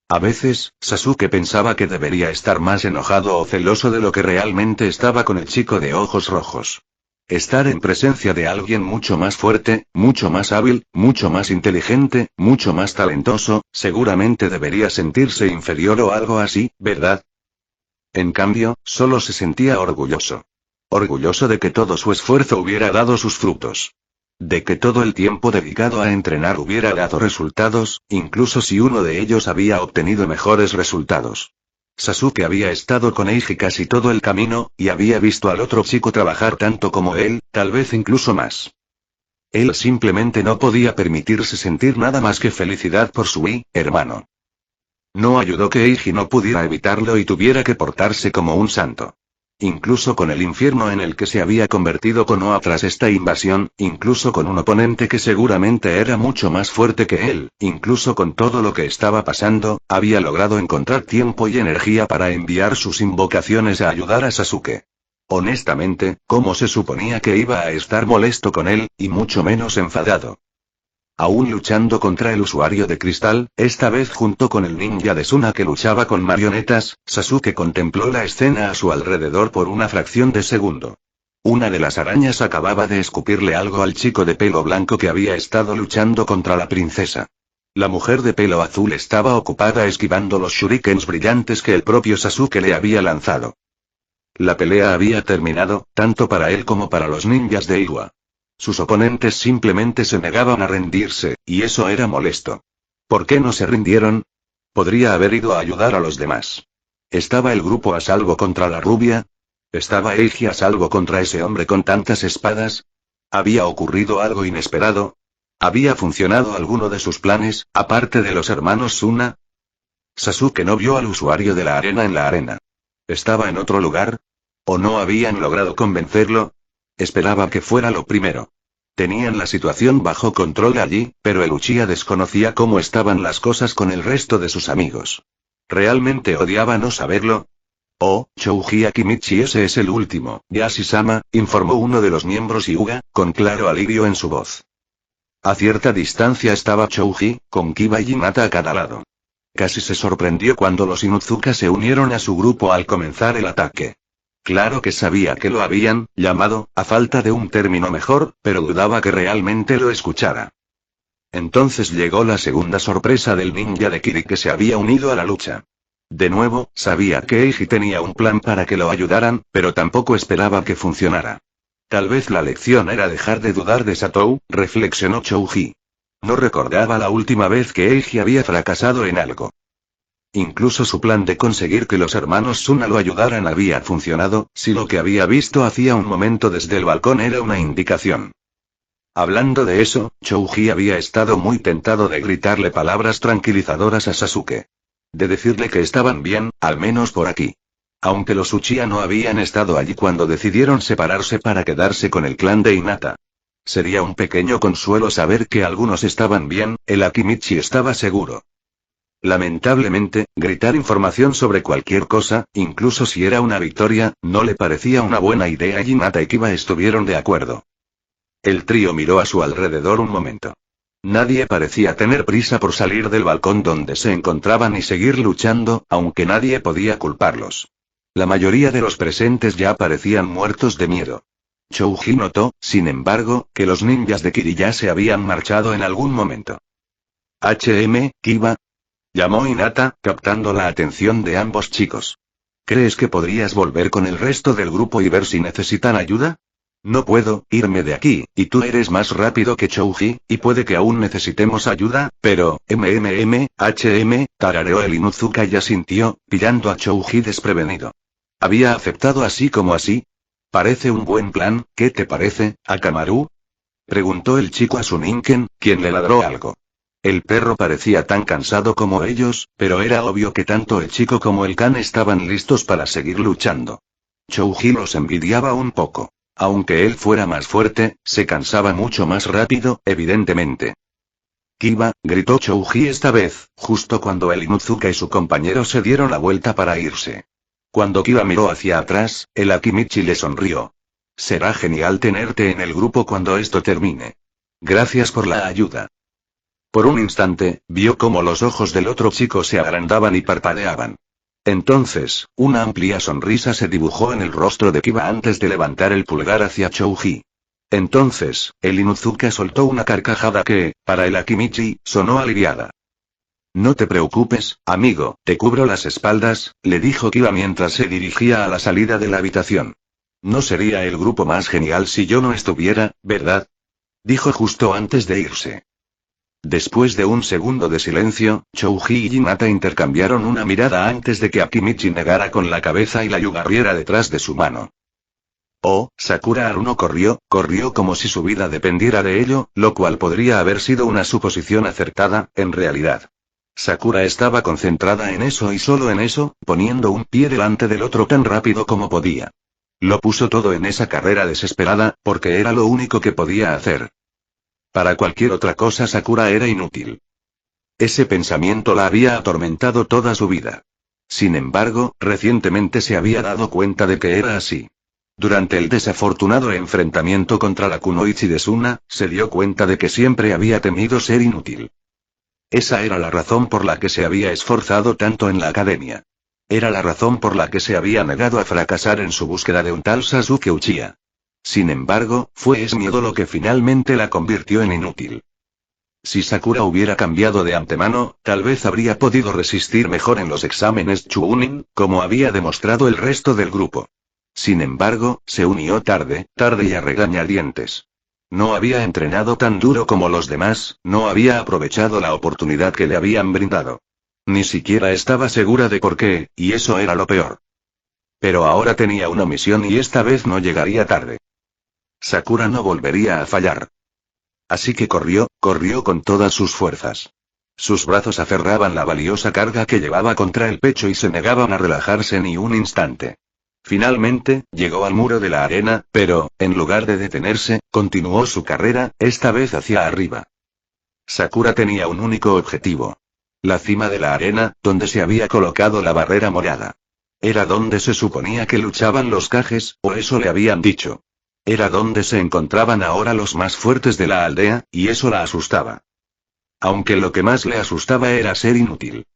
A veces, Sasuke pensaba que debería estar más enojado o celoso de lo que realmente estaba con el chico de ojos rojos. Estar en presencia de alguien mucho más fuerte, mucho más hábil, mucho más inteligente, mucho más talentoso, seguramente debería sentirse inferior o algo así, ¿verdad? En cambio, solo se sentía orgulloso. Orgulloso de que todo su esfuerzo hubiera dado sus frutos. De que todo el tiempo dedicado a entrenar hubiera dado resultados, incluso si uno de ellos había obtenido mejores resultados. Sasuke había estado con Eiji casi todo el camino, y había visto al otro chico trabajar tanto como él, tal vez incluso más. Él simplemente no podía permitirse sentir nada más que felicidad por su hermano. No ayudó que Eiji no pudiera evitarlo y tuviera que portarse como un santo. Incluso con el infierno en el que se había convertido Konoha tras esta invasión, incluso con un oponente que seguramente era mucho más fuerte que él, incluso con todo lo que estaba pasando, había logrado encontrar tiempo y energía para enviar sus invocaciones a ayudar a Sasuke. Honestamente, ¿cómo se suponía que iba a estar molesto con él, y mucho menos enfadado? aún luchando contra el usuario de cristal, esta vez junto con el ninja de Suna que luchaba con marionetas. Sasuke contempló la escena a su alrededor por una fracción de segundo. Una de las arañas acababa de escupirle algo al chico de pelo blanco que había estado luchando contra la princesa. La mujer de pelo azul estaba ocupada esquivando los shurikens brillantes que el propio Sasuke le había lanzado. La pelea había terminado, tanto para él como para los ninjas de Iwa. Sus oponentes simplemente se negaban a rendirse, y eso era molesto. ¿Por qué no se rindieron? Podría haber ido a ayudar a los demás. ¿Estaba el grupo a salvo contra la rubia? ¿Estaba Eiji a salvo contra ese hombre con tantas espadas? ¿Había ocurrido algo inesperado? ¿Había funcionado alguno de sus planes, aparte de los hermanos Suna? Sasuke no vio al usuario de la arena en la arena. ¿Estaba en otro lugar? ¿O no habían logrado convencerlo? Esperaba que fuera lo primero. Tenían la situación bajo control allí, pero el Uchiha desconocía cómo estaban las cosas con el resto de sus amigos. ¿Realmente odiaba no saberlo? Oh, Chouji Akimichi, ese es el último, Yashi-sama, informó uno de los miembros Hyuga, con claro alivio en su voz. A cierta distancia estaba Chouji, con Kiba y Hinata a cada lado. Casi se sorprendió cuando los Inuzuka se unieron a su grupo al comenzar el ataque. Claro que sabía que lo habían llamado, a falta de un término mejor, pero dudaba que realmente lo escuchara. Entonces llegó la segunda sorpresa del ninja de Kiri que se había unido a la lucha. De nuevo, sabía que Eiji tenía un plan para que lo ayudaran, pero tampoco esperaba que funcionara. Tal vez la lección era dejar de dudar de Satou, reflexionó Chouji. No recordaba la última vez que Eiji había fracasado en algo. Incluso su plan de conseguir que los hermanos Suna lo ayudaran había funcionado, si lo que había visto hacía un momento desde el balcón era una indicación. Hablando de eso, Chouji había estado muy tentado de gritarle palabras tranquilizadoras a Sasuke. De decirle que estaban bien, al menos por aquí. Aunque los Uchiha no habían estado allí cuando decidieron separarse para quedarse con el clan de Hinata. Sería un pequeño consuelo saber que algunos estaban bien, el Akimichi estaba seguro. Lamentablemente, gritar información sobre cualquier cosa, incluso si era una victoria, no le parecía una buena idea y Hinata y Kiba estuvieron de acuerdo. El trío miró a su alrededor un momento. Nadie parecía tener prisa por salir del balcón donde se encontraban y seguir luchando, aunque nadie podía culparlos. La mayoría de los presentes ya parecían muertos de miedo. Chouji notó, sin embargo, que los ninjas de Kiri ya se habían marchado en algún momento. Kiba, llamó Hinata, captando la atención de ambos chicos. ¿Crees que podrías volver con el resto del grupo y ver si necesitan ayuda? No puedo irme de aquí, y tú eres más rápido que Chouji, y puede que aún necesitemos ayuda, pero, tarareó el Inuzuka y asintió, pillando a Chouji desprevenido. ¿Había aceptado así como así? Parece un buen plan, ¿qué te parece, Akamaru? Preguntó el chico a su Ninken, quien le ladró algo. El perro parecía tan cansado como ellos, pero era obvio que tanto el chico como el Kan estaban listos para seguir luchando. Chouji los envidiaba un poco. Aunque él fuera más fuerte, se cansaba mucho más rápido, evidentemente. Kiba, gritó Chouji esta vez, justo cuando el Inuzuka y su compañero se dieron la vuelta para irse. Cuando Kiba miró hacia atrás, el Akimichi le sonrió. Será genial tenerte en el grupo cuando esto termine. Gracias por la ayuda. Por un instante, vio cómo los ojos del otro chico se agrandaban y parpadeaban. Entonces, una amplia sonrisa se dibujó en el rostro de Kiba antes de levantar el pulgar hacia Chouji. Entonces, el Inuzuka soltó una carcajada que, para el Akimichi, sonó aliviada. No te preocupes, amigo, te cubro las espaldas, le dijo Kiba mientras se dirigía a la salida de la habitación. No sería el grupo más genial si yo no estuviera, ¿verdad? Dijo justo antes de irse. Después de un segundo de silencio, Chouji y Hinata intercambiaron una mirada antes de que Akimichi negara con la cabeza y la agarriera detrás de su mano. Oh, Sakura Haruno corrió como si su vida dependiera de ello, lo cual podría haber sido una suposición acertada, en realidad. Sakura estaba concentrada en eso y solo en eso, poniendo un pie delante del otro tan rápido como podía. Lo puso todo en esa carrera desesperada, porque era lo único que podía hacer. Para cualquier otra cosa Sakura era inútil. Ese pensamiento la había atormentado toda su vida. Sin embargo, recientemente se había dado cuenta de que era así. Durante el desafortunado enfrentamiento contra la kunoichi de Suna, se dio cuenta de que siempre había temido ser inútil. Esa era la razón por la que se había esforzado tanto en la academia. Era la razón por la que se había negado a fracasar en su búsqueda de un tal Sasuke Uchiha. Sin embargo, fue ese miedo lo que finalmente la convirtió en inútil. Si Sakura hubiera cambiado de antemano, tal vez habría podido resistir mejor en los exámenes Chunin, como había demostrado el resto del grupo. Sin embargo, se unió tarde y a regañadientes. No había entrenado tan duro como los demás, no había aprovechado la oportunidad que le habían brindado. Ni siquiera estaba segura de por qué, y eso era lo peor. Pero ahora tenía una misión y esta vez no llegaría tarde. Sakura no volvería a fallar. Así que corrió con todas sus fuerzas. Sus brazos aferraban la valiosa carga que llevaba contra el pecho y se negaban a relajarse ni un instante. Finalmente, llegó al muro de la arena, pero, en lugar de detenerse, continuó su carrera, esta vez hacia arriba. Sakura tenía un único objetivo. La cima de la arena, donde se había colocado la barrera morada. Era donde se suponía que luchaban los Kages, o eso le habían dicho. Era donde se encontraban ahora los más fuertes de la aldea, y eso la asustaba. Aunque lo que más le asustaba era ser inútil.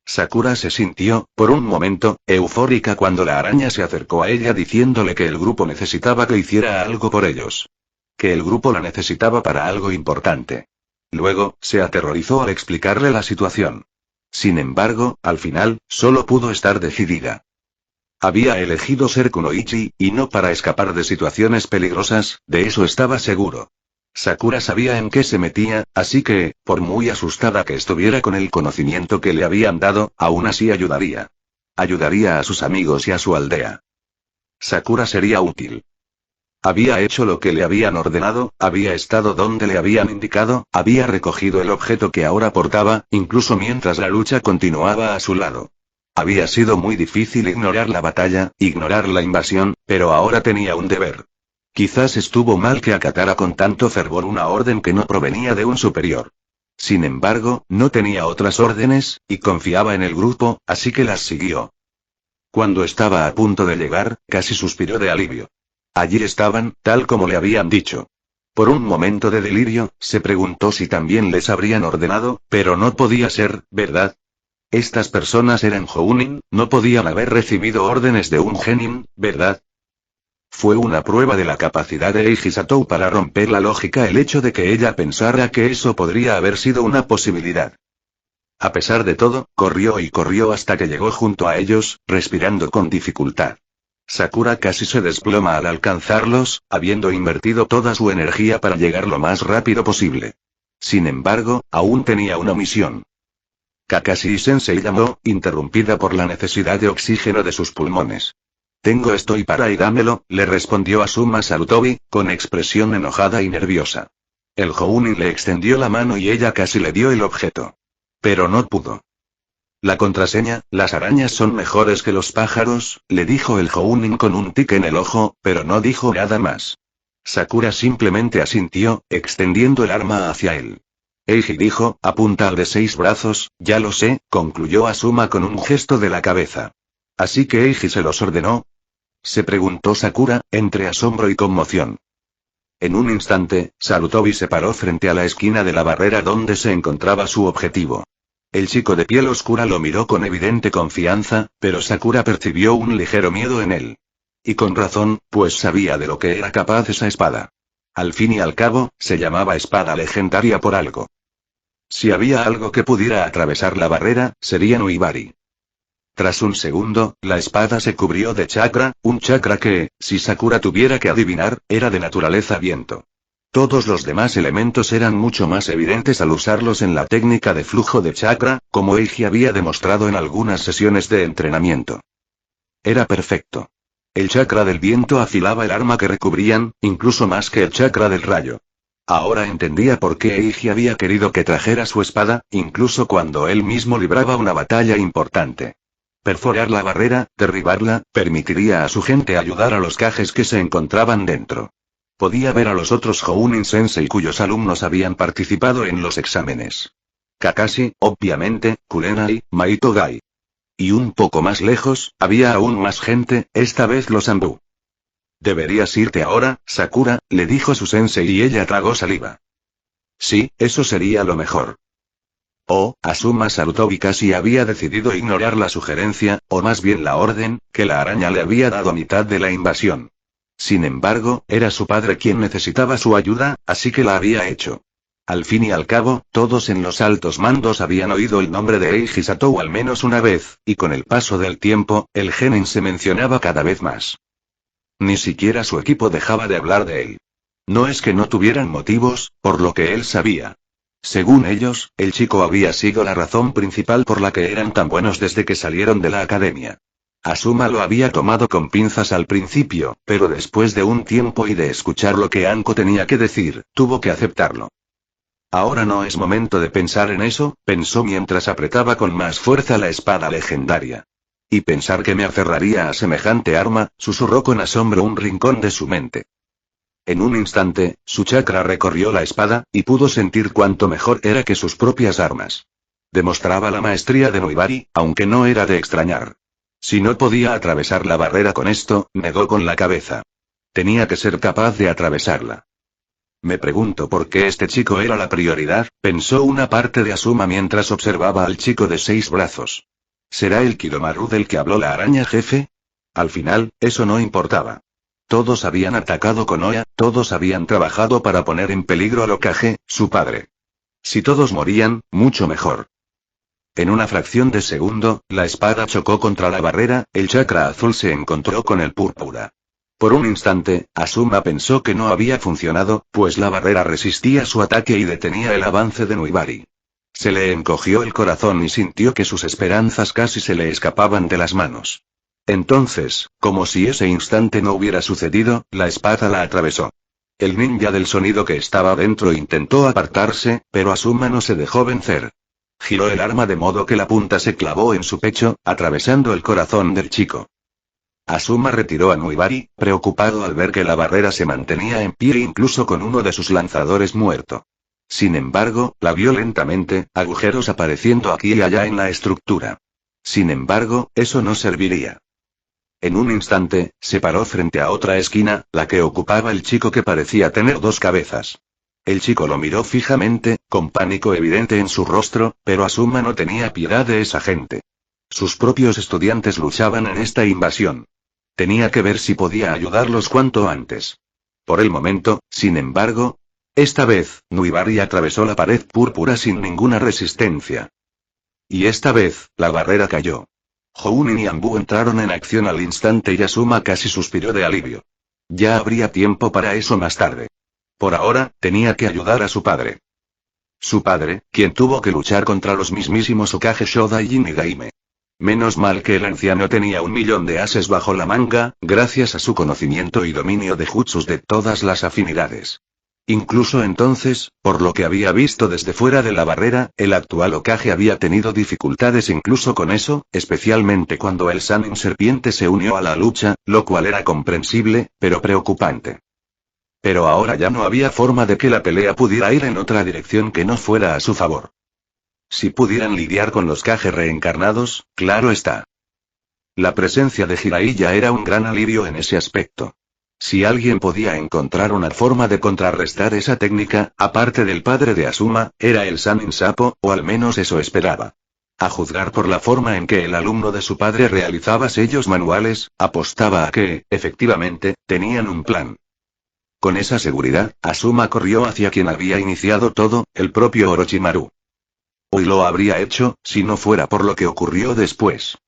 Sakura se sintió, por un momento, eufórica cuando la araña se acercó a ella diciéndole que el grupo necesitaba que hiciera algo por ellos. Que el grupo la necesitaba para algo importante. Luego, se aterrorizó al explicarle la situación. Sin embargo, al final, solo pudo estar decidida. Había elegido ser kunoichi, y no para escapar de situaciones peligrosas, de eso estaba seguro. Sakura sabía en qué se metía, así que, por muy asustada que estuviera con el conocimiento que le habían dado, aún así ayudaría. Ayudaría a sus amigos y a su aldea. Sakura sería útil. Había hecho lo que le habían ordenado, había estado donde le habían indicado, había recogido el objeto que ahora portaba, incluso mientras la lucha continuaba a su lado. Había sido muy difícil ignorar la batalla, ignorar la invasión, pero ahora tenía un deber. Quizás estuvo mal que acatara con tanto fervor una orden que no provenía de un superior. Sin embargo, no tenía otras órdenes, y confiaba en el grupo, así que las siguió. Cuando estaba a punto de llegar, casi suspiró de alivio. Allí estaban, tal como le habían dicho. Por un momento de delirio, se preguntó si también les habrían ordenado, pero no podía ser, ¿verdad? Estas personas eran Jounin, no podían haber recibido órdenes de un genin, ¿verdad? Fue una prueba de la capacidad de Eiji Satou para romper la lógica el hecho de que ella pensara que eso podría haber sido una posibilidad. A pesar de todo, corrió y corrió hasta que llegó junto a ellos, respirando con dificultad. Sakura casi se desploma al alcanzarlos, habiendo invertido toda su energía para llegar lo más rápido posible. Sin embargo, aún tenía una misión. Kakashi-sensei llamó, interrumpida por la necesidad de oxígeno de sus pulmones. Tengo esto y para y dámelo, le respondió Asuma Sarutobi, con expresión enojada y nerviosa. El Jounin le extendió la mano y ella casi le dio el objeto. Pero no pudo. La contraseña, las arañas son mejores que los pájaros, le dijo el Jounin con un tic en el ojo, pero no dijo nada más. Sakura simplemente asintió, extendiendo el arma hacia él. Eiji dijo, apunta al de 6 brazos, ya lo sé, concluyó Asuma con un gesto de la cabeza. ¿Así que Eiji se los ordenó? Se preguntó Sakura, entre asombro y conmoción. En un instante, Sarutobi se paró frente a la esquina de la barrera donde se encontraba su objetivo. El chico de piel oscura lo miró con evidente confianza, pero Sakura percibió un ligero miedo en él. Y con razón, pues sabía de lo que era capaz esa espada. Al fin y al cabo, se llamaba espada legendaria por algo. Si había algo que pudiera atravesar la barrera, sería Nuibari. Tras un segundo, la espada se cubrió de chakra, un chakra que, si Sakura tuviera que adivinar, era de naturaleza viento. Todos los demás elementos eran mucho más evidentes al usarlos en la técnica de flujo de chakra, como Eiji había demostrado en algunas sesiones de entrenamiento. Era perfecto. El chakra del viento afilaba el arma que recubrían, incluso más que el chakra del rayo. Ahora entendía por qué Eiji había querido que trajera su espada, incluso cuando él mismo libraba una batalla importante. Perforar la barrera, derribarla, permitiría a su gente ayudar a los Kages que se encontraban dentro. Podía ver a los otros Jounin Sensei cuyos alumnos habían participado en los exámenes. Kakashi, obviamente, Kurenai, Maito Gai. Y un poco más lejos, había aún más gente, esta vez los Anbu. Deberías irte ahora, Sakura, le dijo su sensei y ella tragó saliva. Sí, eso sería lo mejor. Oh, Asuma Sarutobi casi había decidido ignorar la sugerencia, o más bien la orden, que la araña le había dado a mitad de la invasión. Sin embargo, era su padre quien necesitaba su ayuda, así que la había hecho. Al fin y al cabo, todos en los altos mandos habían oído el nombre de Eiji Satou al menos una vez, y con el paso del tiempo, el genin se mencionaba cada vez más. Ni siquiera su equipo dejaba de hablar de él. No es que no tuvieran motivos, por lo que él sabía. Según ellos, el chico había sido la razón principal por la que eran tan buenos desde que salieron de la academia. Asuma lo había tomado con pinzas al principio, pero después de un tiempo y de escuchar lo que Anko tenía que decir, tuvo que aceptarlo. Ahora no es momento de pensar en eso, pensó mientras apretaba con más fuerza la espada legendaria. Y pensar que me aferraría a semejante arma, susurró con asombro un rincón de su mente. En un instante, su chakra recorrió la espada, y pudo sentir cuánto mejor era que sus propias armas. Demostraba la maestría de Nuibari, aunque no era de extrañar. Si no podía atravesar la barrera con esto, negó con la cabeza. Tenía que ser capaz de atravesarla. Me pregunto por qué este chico era la prioridad, pensó una parte de Asuma mientras observaba al chico de 6 brazos. ¿Será el Kidomaru del que habló la araña jefe? Al final, eso no importaba. Todos habían atacado con Oya, todos habían trabajado para poner en peligro al Hokage, su padre. Si todos morían, mucho mejor. En una fracción de segundo, la espada chocó contra la barrera, el chakra azul se encontró con el púrpura. Por un instante, Asuma pensó que no había funcionado, pues la barrera resistía su ataque y detenía el avance de Nuibari. Se le encogió el corazón y sintió que sus esperanzas casi se le escapaban de las manos. Entonces, como si ese instante no hubiera sucedido, la espada la atravesó. El ninja del sonido que estaba dentro intentó apartarse, pero Asuma no se dejó vencer. Giró el arma de modo que la punta se clavó en su pecho, atravesando el corazón del chico. Asuma retiró a Nuibari, preocupado al ver que la barrera se mantenía en pie incluso con uno de sus lanzadores muerto. Sin embargo, la vio lentamente, agujeros apareciendo aquí y allá en la estructura. Sin embargo, eso no serviría. En un instante, se paró frente a otra esquina, la que ocupaba el chico que parecía tener 2 cabezas. El chico lo miró fijamente, con pánico evidente en su rostro, pero Asuma no tenía piedad de esa gente. Sus propios estudiantes luchaban en esta invasión. Tenía que ver si podía ayudarlos cuanto antes. Por el momento, sin embargo, esta vez, Nuibari atravesó la pared púrpura sin ninguna resistencia. Y esta vez, la barrera cayó. Jounin y Anbu entraron en acción al instante y Asuma casi suspiró de alivio. Ya habría tiempo para eso más tarde. Por ahora, tenía que ayudar a su padre. Su padre, quien tuvo que luchar contra los mismísimos Hokage Shoda y Shinigami. Menos mal que el anciano tenía 1.000.000 de ases bajo la manga, gracias a su conocimiento y dominio de jutsus de todas las afinidades. Incluso entonces, por lo que había visto desde fuera de la barrera, el actual Hokage había tenido dificultades incluso con eso, especialmente cuando el Sannin Serpiente se unió a la lucha, lo cual era comprensible, pero preocupante. Pero ahora ya no había forma de que la pelea pudiera ir en otra dirección que no fuera a su favor. Si pudieran lidiar con los Kage reencarnados, claro está. La presencia de Jiraiya era un gran alivio en ese aspecto. Si alguien podía encontrar una forma de contrarrestar esa técnica, aparte del padre de Asuma, era el Sannin Sapo, o al menos eso esperaba. A juzgar por la forma en que el alumno de su padre realizaba sellos manuales, apostaba a que, efectivamente, tenían un plan. Con esa seguridad, Asuma corrió hacia quien había iniciado todo, el propio Orochimaru. Hoy lo habría hecho, si no fuera por lo que ocurrió después.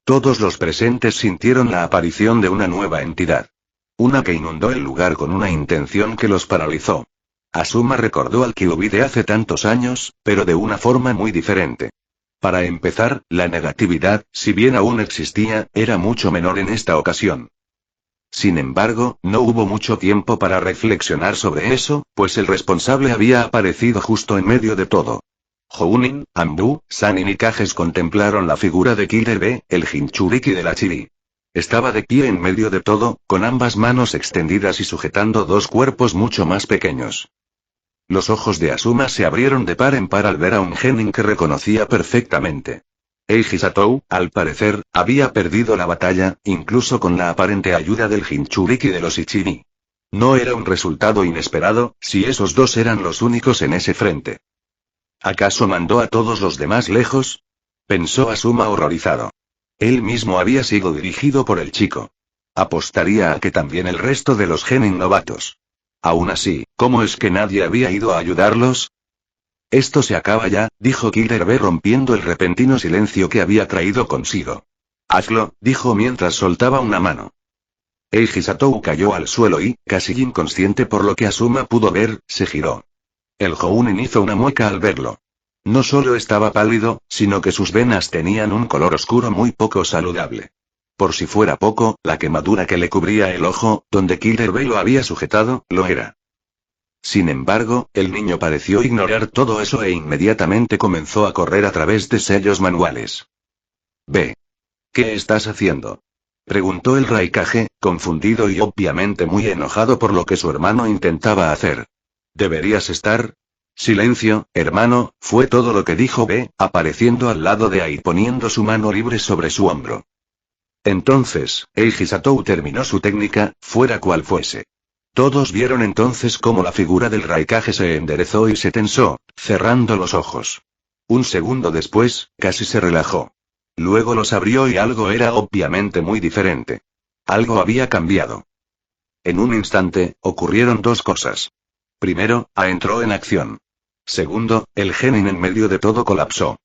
Todos los presentes sintieron la aparición de una nueva entidad. Una que inundó el lugar con una intención que los paralizó. Asuma recordó al Kyuubi de hace tantos años, pero de una forma muy diferente. Para empezar, la negatividad, si bien aún existía, era mucho menor en esta ocasión. Sin embargo, no hubo mucho tiempo para reflexionar sobre eso, pues el responsable había aparecido justo en medio de todo. Jounin, Anbu, Sannin y Kages contemplaron la figura de Killer B, el Jinchuriki de la Chiri. Estaba de pie en medio de todo, con ambas manos extendidas y sujetando 2 cuerpos mucho más pequeños. Los ojos de Asuma se abrieron de par en par al ver a un genin que reconocía perfectamente. Eiji Satou, al parecer, había perdido la batalla, incluso con la aparente ayuda del Jinchuriki de los Ichini. No era un resultado inesperado, si esos dos eran los únicos en ese frente. ¿Acaso mandó a todos los demás lejos? Pensó Asuma horrorizado. Él mismo había sido dirigido por el chico. Apostaría a que también el resto de los genin novatos. Aún así, ¿cómo es que nadie había ido a ayudarlos? Esto se acaba ya, dijo Killer B rompiendo el repentino silencio que había traído consigo. Hazlo, dijo mientras soltaba una mano. Eiji Satou cayó al suelo y, casi inconsciente por lo que Asuma pudo ver, se giró. El Jounin hizo una mueca al verlo. No solo estaba pálido, sino que sus venas tenían un color oscuro muy poco saludable. Por si fuera poco, la quemadura que le cubría el ojo, donde Killer B lo había sujetado, lo era. Sin embargo, el niño pareció ignorar todo eso e inmediatamente comenzó a correr a través de sellos manuales. «Ve. ¿Qué estás haciendo?», preguntó el Raikage, confundido y obviamente muy enojado por lo que su hermano intentaba hacer. «¿Deberías estar?» «Silencio, hermano», fue todo lo que dijo B, apareciendo al lado de A y poniendo su mano libre sobre su hombro. Entonces, Eiji Satou terminó su técnica, fuera cual fuese. Todos vieron entonces cómo la figura del Raikage se enderezó y se tensó, cerrando los ojos. Un segundo después, casi se relajó. Luego los abrió y algo era obviamente muy diferente. Algo había cambiado. En un instante, ocurrieron dos cosas. Primero, A entró en acción. Segundo, el genin en medio de todo colapsó.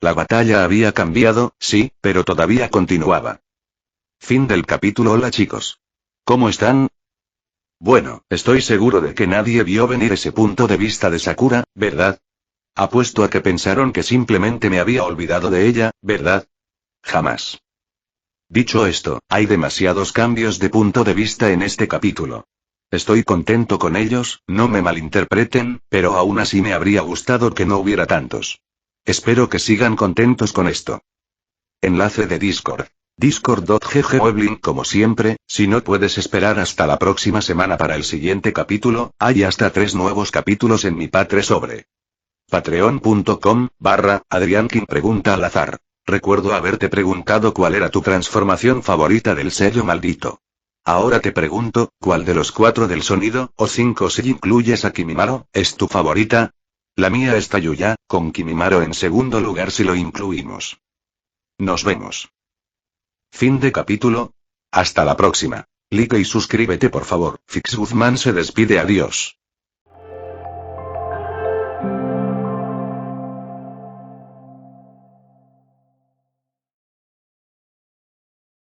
La batalla había cambiado, sí, pero todavía continuaba. Fin del capítulo. Hola chicos. ¿Cómo están? Bueno, estoy seguro de que nadie vio venir ese punto de vista de Sakura, ¿verdad? Apuesto a que pensaron que simplemente me había olvidado de ella, ¿verdad? Jamás. Dicho esto, hay demasiados cambios de punto de vista en este capítulo. Estoy contento con ellos, no me malinterpreten, pero aún así me habría gustado que no hubiera tantos. Espero que sigan contentos con esto. Enlace de Discord. Discord.gg Weblink. Como siempre, si no puedes esperar hasta la próxima semana para el siguiente capítulo, hay hasta 3 nuevos capítulos en mi Patre sobre patreon.com/Adriankin. Pregunta al azar. Recuerdo haberte preguntado cuál era tu transformación favorita del sello maldito. Ahora te pregunto, ¿cuál de los 4 del sonido, o 5 si incluyes a Kimimaro, es tu favorita? La mía es Tayuya, con Kimimaro en segundo lugar si lo incluimos. Nos vemos. Fin de capítulo. Hasta la próxima. Like y suscríbete por favor. Fix Guzmán se despide. Adiós.